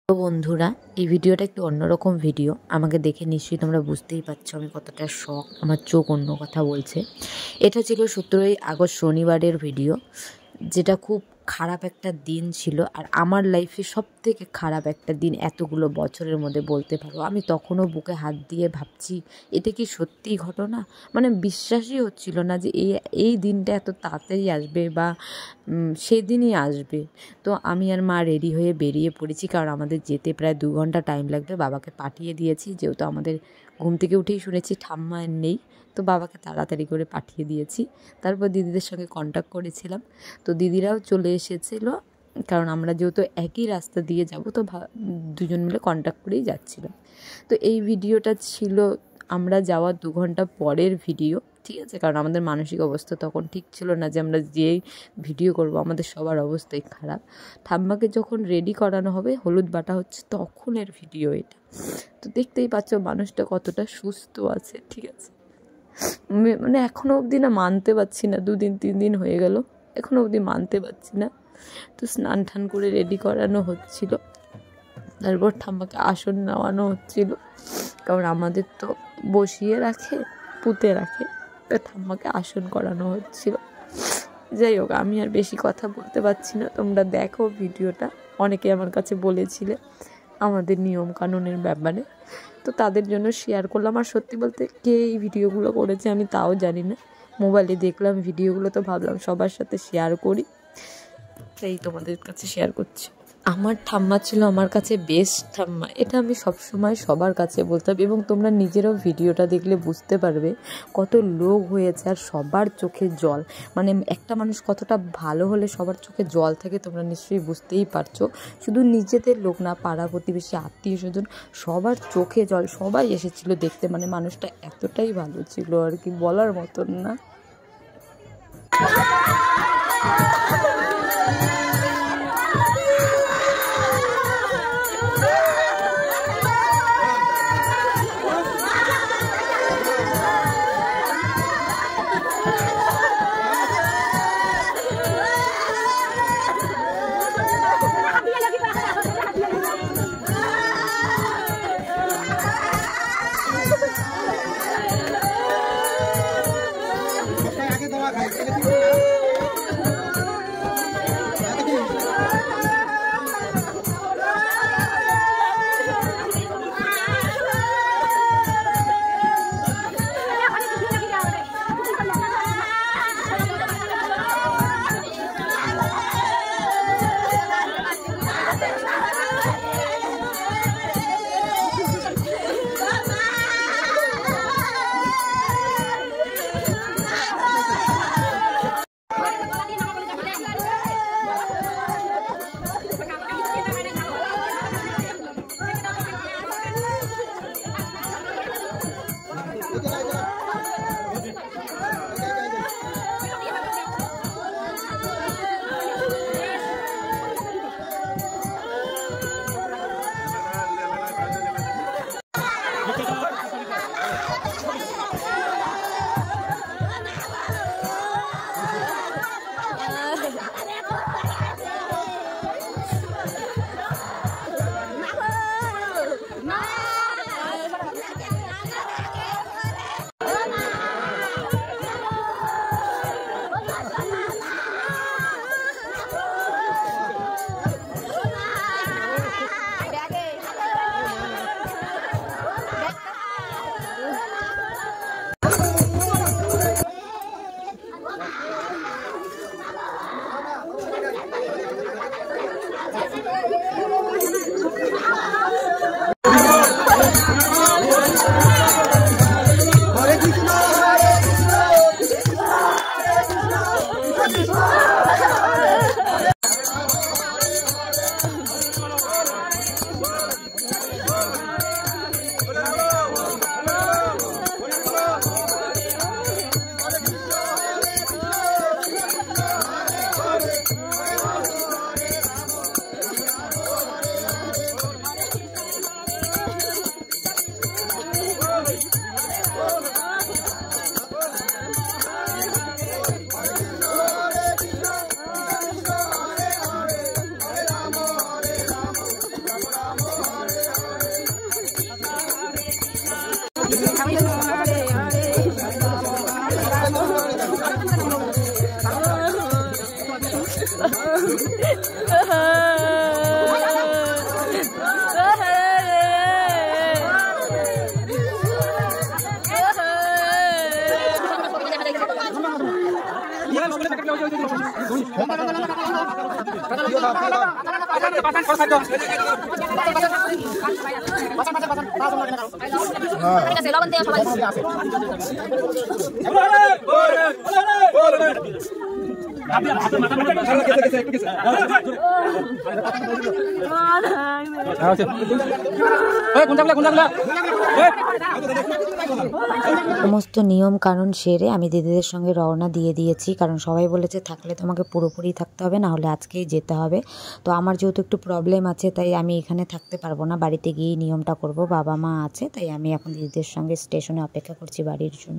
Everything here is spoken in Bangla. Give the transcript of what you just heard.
তো বন্ধুরা, এই ভিডিওটা একটু অন্যরকম ভিডিও। আমাকে দেখে নিশ্চয়ই তোমরা বুঝতেই পারছো আমি কতটা শখ, আমার চোখ অন্য কথা বলছে। এটা ছিল 17ই আগস্ট শনিবারের ভিডিও, যেটা খুব খারাপ একটা দিন ছিল, আর আমার লাইফে সবথেকে খারাপ একটা দিন এতগুলো বছরের মধ্যে বলতে পারো। আমি তখনও বুকে হাত দিয়ে ভাবছি এটা কি সত্যিই ঘটনা, মানে বিশ্বাসই হচ্ছিল না যে এই দিনটা এত তাড়াতাড়ি আসবে বা সেদিনই আসবে। তো আমি আর মা রেডি হয়ে বেরিয়ে পড়েছি, কারণ আমাদের যেতে প্রায় 2 ঘন্টা টাইম লাগবে। বাবাকে পাঠিয়ে দিয়েছি, যেহেতু আমাদের ঘুম থেকে উঠেই শুনেছি ঠাম্মা নেই, তো বাবাকে তাড়াতাড়ি করে পাঠিয়ে দিয়েছি। তারপর দিদিদের সঙ্গে কন্ট্যাক্ট করেছিলাম, তো দিদিরাও চলে এসেছিলো, কারণ আমরা যেহেতু একই রাস্তা দিয়ে যাব, তো দুজন মিলে কন্ট্যাক্ট করেই যাচ্ছিলাম। তো এই ভিডিওটা ছিল আমরা যাওয়ার 2 ঘন্টা পরের ভিডিও, ঠিক আছে? কারণ আমাদের মানসিক অবস্থা তখন ঠিক ছিল না যে আমরা যেই ভিডিও করব, আমাদের সবার অবস্থাই খারাপ। ঠাম্মাকে যখন রেডি করানো হবে, হলুদ বাটা হচ্ছে, তখনের ভিডিও এটা। তো দেখতেই পাচ্ছ মানুষটা কতটা সুস্থ আছে, ঠিক আছে? মানে এখনও অবধি না মানতে পারছি না, 2 দিন 3 দিন হয়ে গেল, এখনও অবধি মানতে পারছি না। তো স্নান টান করে রেডি করানো হচ্ছিল, তারপর ঠাম্মাকে আসন নেওয়ানো হচ্ছিল, কারণ আমাদের তো বসিয়ে রাখে, পুঁতে রাখে, তো ঠাম্মাকে আসন করানো হচ্ছিল। যাই হোক, আমি আর বেশি কথা বলতে পারছি না, তোমরা দেখো ভিডিওটা। অনেকে আমার কাছে বলেছিলে আমাদের নিয়ম কানুনের ব্যাপারে, তো তাদের জন্য শেয়ার করলাম। আর সত্যি বলতে কে এই ভিডিওগুলো করেছে আমি তাও জানি না, মোবাইলে দেখলাম ভিডিওগুলো, তো ভাবলাম সবার সাথে শেয়ার করি, তাই তোমাদের কাছে শেয়ার করছি। আমার ঠাম্মা ছিল আমার কাছে বেস্ট ঠাম্মা, এটা আমি সবসময় সবার কাছে বলতাম। এবং তোমরা নিজেরাও ভিডিওটা দেখলে বুঝতে পারবে কত লোক হয়েছে আর সবার চোখে জল। মানে একটা মানুষ কতটা ভালো হলে সবার চোখে জল থাকে তোমরা নিশ্চয়ই বুঝতেই পারছো। শুধু নিজেদের লোক না, পাড়া প্রতিবেশী, আত্মীয় স্বজন, সবার চোখে জল। সবাই এসেছিল দেখতে, মানে মানুষটা এতটাই ভালো ছিল আর কি, বলার মতন না। সমস্ত নিয়ম কানুন সেরে আমি দিদিদের সঙ্গে রওনা দিয়ে দিয়েছি, কারণ সবাই বলেছে থাকলে তোমাকে পুরোপুরি থাকতে হবে, না হলে আজকেই যেতে হবে। তো আমার যেহেতু একটু প্রবলেম আছে, তাই আমি এখানে থাকতে পারবো না, বাড়িতে গিয়েই নিয়মটা করব। বাবা মা আছে, তাই আমি এখন দিদিদের সঙ্গে স্টেশনে অপেক্ষা করছি বাড়ির জন্য।